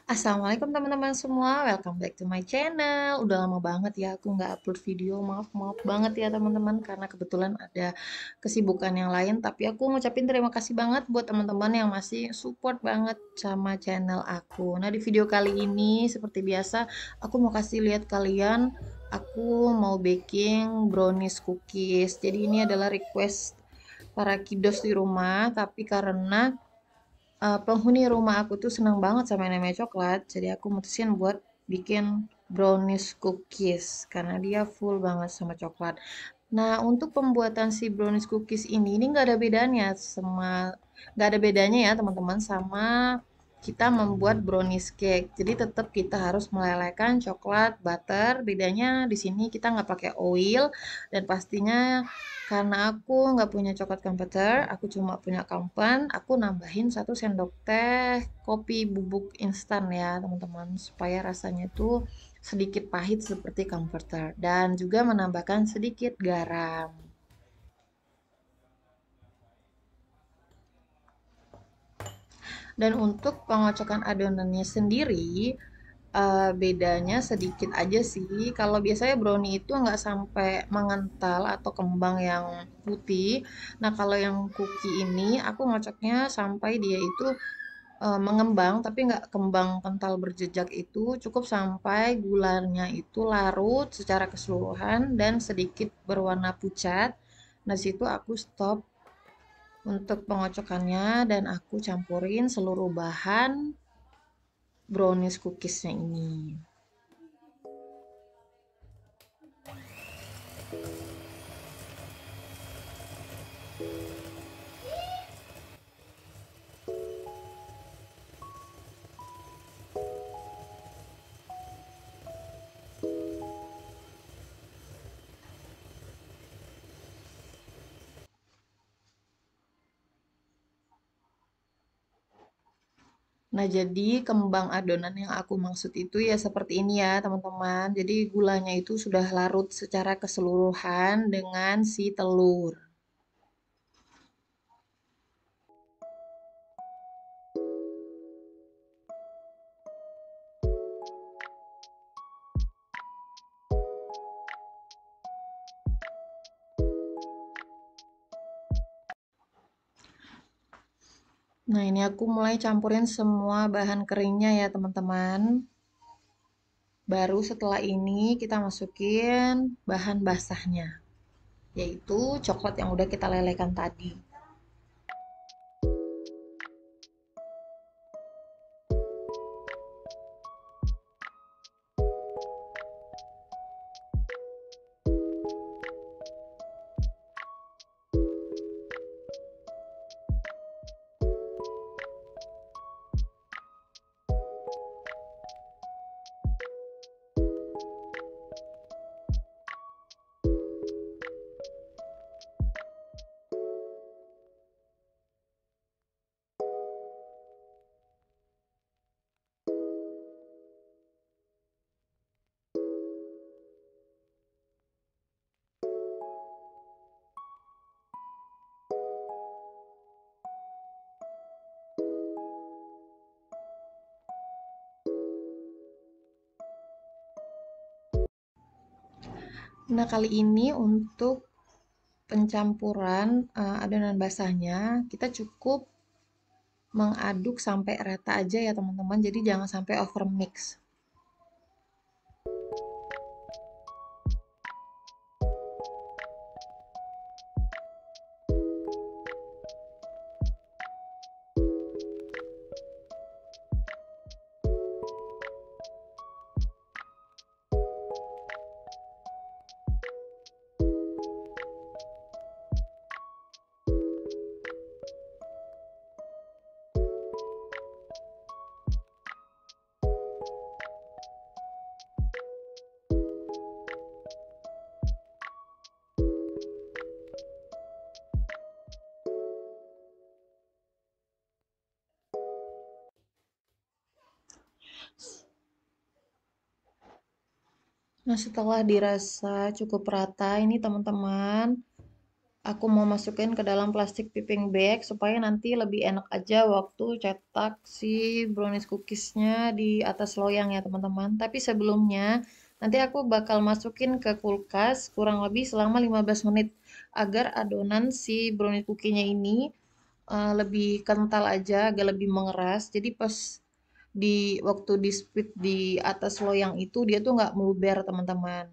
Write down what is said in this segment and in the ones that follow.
Assalamualaikum teman-teman semua, welcome back to my channel. Udah lama banget ya aku nggak upload video, maaf banget ya teman-teman karena kebetulan ada kesibukan yang lain. Tapi aku ngucapin terima kasih banget buat teman-teman yang masih support banget sama channel aku. Nah di video kali ini seperti biasa aku mau kasih lihat kalian, aku mau baking brownies cookies. Jadi ini adalah request para kiddos di rumah, tapi karena penghuni rumah aku tuh senang banget sama yang namanya coklat, jadi aku mutusin buat bikin brownies cookies karena dia full banget sama coklat. Nah, untuk pembuatan si brownies cookies ini nggak ada bedanya nggak ada bedanya ya teman-teman sama kita membuat brownies cake. Jadi tetap kita harus melelehkan coklat, butter. Bedanya di sini kita nggak pakai oil dan pastinya karena aku nggak punya coklat comforter, aku cuma punya kampen, aku nambahin 1 sendok teh kopi bubuk instan ya teman-teman supaya rasanya tuh sedikit pahit seperti comforter dan juga menambahkan sedikit garam. Dan untuk pengocokan adonannya sendiri, bedanya sedikit aja sih. Kalau biasanya brownie itu nggak sampai mengental atau kembang yang putih. Nah, kalau yang cookie ini aku ngocoknya sampai dia itu mengembang, tapi nggak kembang kental berjejak itu. Cukup sampai gulanya itu larut secara keseluruhan dan sedikit berwarna pucat. Nah, situ aku stop untuk pengocokannya dan aku campurin seluruh bahan brownies cookiesnya ini. Nah, jadi kembang adonan yang aku maksud itu ya seperti ini ya, teman-teman. Jadi gulanya itu sudah larut secara keseluruhan dengan si telur. Nah, ini aku mulai campurin semua bahan keringnya ya, teman-teman. Baru setelah ini kita masukin bahan basahnya, yaitu coklat yang udah kita lelehkan tadi. Nah, kali ini untuk pencampuran adonan basahnya, kita cukup mengaduk sampai rata aja ya teman-teman. Jadi jangan sampai over mix. Nah, setelah dirasa cukup rata ini teman-teman, Aku mau masukin ke dalam plastik piping bag supaya nanti lebih enak aja waktu cetak si brownies cookiesnya di atas loyang ya teman-teman. Tapi sebelumnya nanti aku bakal masukin ke kulkas kurang lebih selama 15 menit agar adonan si brownies cookiesnya ini lebih kental aja, agak lebih mengeras. Jadi pas di waktu di spit di atas loyang itu dia tuh nggak meluber teman-teman.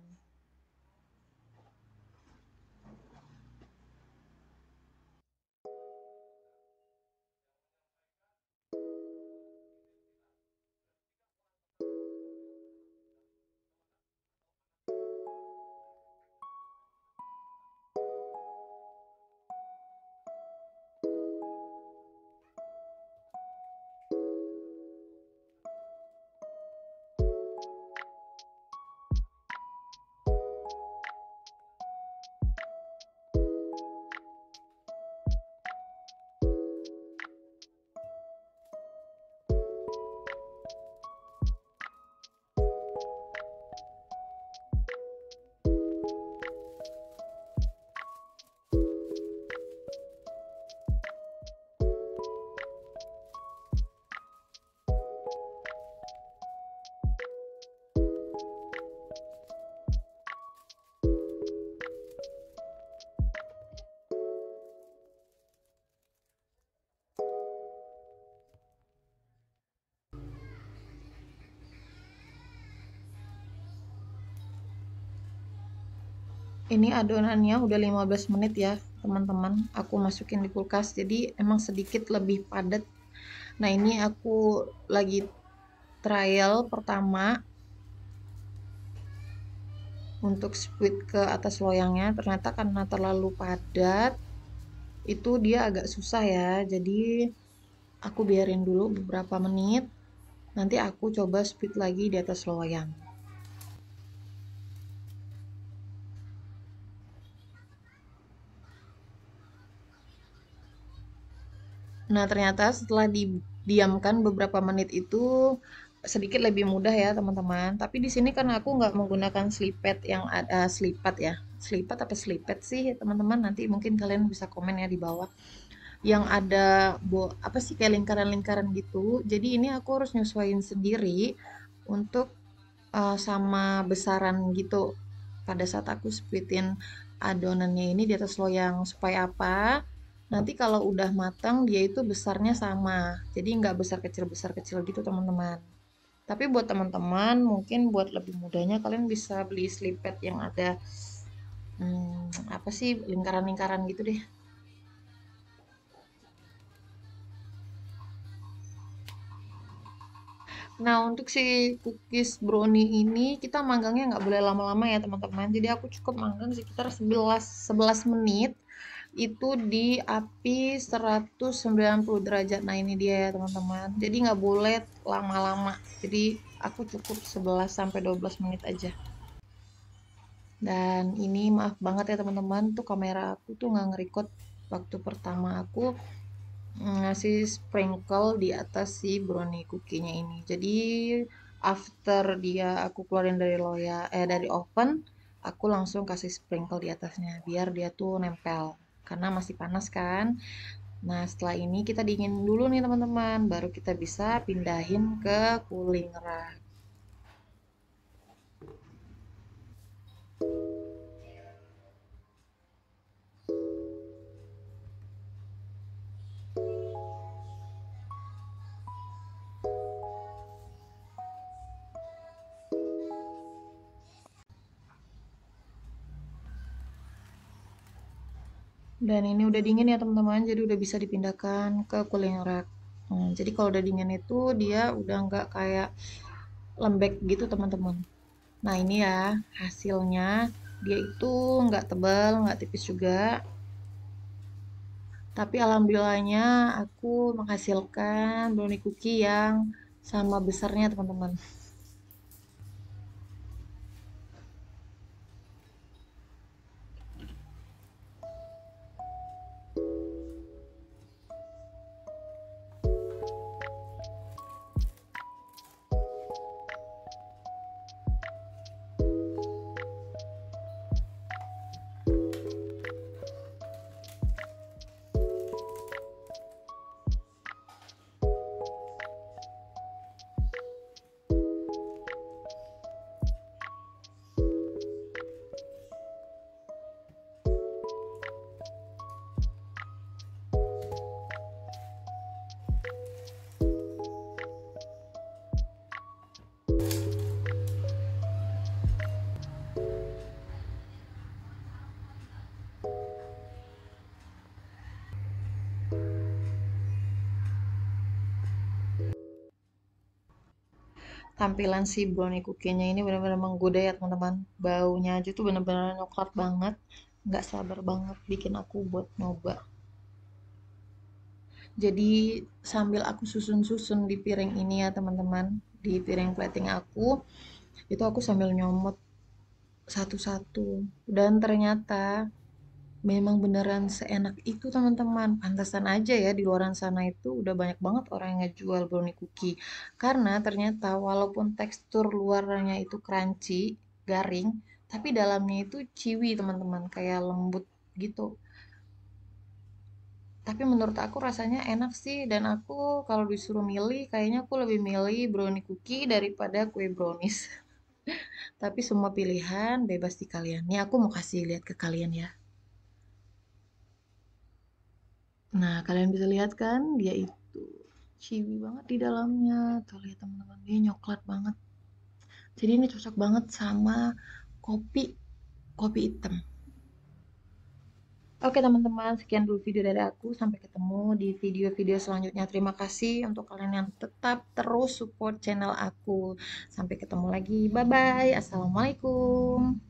Ini adonannya udah 15 menit ya, teman-teman. Aku masukin di kulkas, jadi emang sedikit lebih padat. Nah, ini aku lagi trial pertama untuk squid ke atas loyangnya. Ternyata karena terlalu padat, itu dia agak susah ya. Jadi, aku biarin dulu beberapa menit. Nanti aku coba squid lagi di atas loyang. Nah, ternyata setelah didiamkan beberapa menit itu sedikit lebih mudah ya, teman-teman. Tapi di sini karena aku nggak menggunakan slipet yang ada selipat ya. Selipat apa selipet sih, teman-teman? Nanti mungkin kalian bisa komen ya di bawah. Yang ada apa sih kayak lingkaran-lingkaran gitu. Jadi ini aku harus nyesuaiin sendiri untuk sama besaran gitu. Pada saat aku splitin adonannya ini di atas loyang supaya apa? Nanti kalau udah matang dia itu besarnya sama. Jadi nggak besar kecil gitu teman-teman. Tapi buat teman-teman mungkin buat lebih mudahnya kalian bisa beli slipet yang ada apa sih lingkaran-lingkaran gitu deh. Nah, untuk si cookies brownie ini kita manggangnya nggak boleh lama-lama ya teman-teman. Jadi aku cukup manggang sekitar 11 menit itu di api 190 derajat. Nah, ini dia ya teman-teman. Jadi nggak boleh lama-lama. Jadi aku cukup 11 sampai 12 menit aja. Dan ini maaf banget ya teman-teman, tuh kamera aku tuh nggak nge-record waktu pertama aku ngasih sprinkle di atas si brownie cookie-nya ini. Jadi after dia aku keluarin dari dari oven, aku langsung kasih sprinkle di atasnya biar dia tuh nempel karena masih panas kan. Nah, setelah ini kita dingin dulu nih teman-teman, baru kita bisa pindahin ke cooling rack. Dan ini udah dingin ya teman-teman, jadi udah bisa dipindahkan ke cooling rack. Jadi kalau udah dingin itu dia udah nggak kayak lembek gitu teman-teman. Nah ini ya hasilnya, dia itu nggak tebal, nggak tipis juga. Tapi alhamdulillahnya aku menghasilkan brownie cookie yang sama besarnya teman-teman. tampilan si brownie cookie-nya ini benar-benar menggoda ya teman-teman. Baunya aja tuh benar-benar coklat banget. Nggak sabar banget bikin aku buat nyoba. Jadi sambil aku susun-susun di piring ini ya teman-teman, di piring plating aku, itu aku sambil nyomot satu-satu. Dan ternyata memang beneran seenak itu teman-teman. Pantesan aja ya di luaran sana itu udah banyak banget orang yang ngejual brownie cookie. Karena ternyata walaupun tekstur luarnya itu crunchy, garing, tapi dalamnya itu chewy teman-teman, kayak lembut gitu. Tapi menurut aku rasanya enak sih dan aku kalau disuruh milih kayaknya aku lebih milih brownie cookie daripada kue brownies. Tapi semua pilihan bebas di kalian. Nih aku mau kasih lihat ke kalian ya. Nah, kalian bisa lihat kan dia itu chewy banget di dalamnya. Tuh lihat teman-teman, dia coklat banget. Jadi ini cocok banget sama kopi kopi hitam. Oke teman-teman, sekian dulu video dari aku. Sampai ketemu di video-video selanjutnya. Terima kasih untuk kalian yang tetap terus support channel aku. Sampai ketemu lagi. Bye-bye. Assalamualaikum.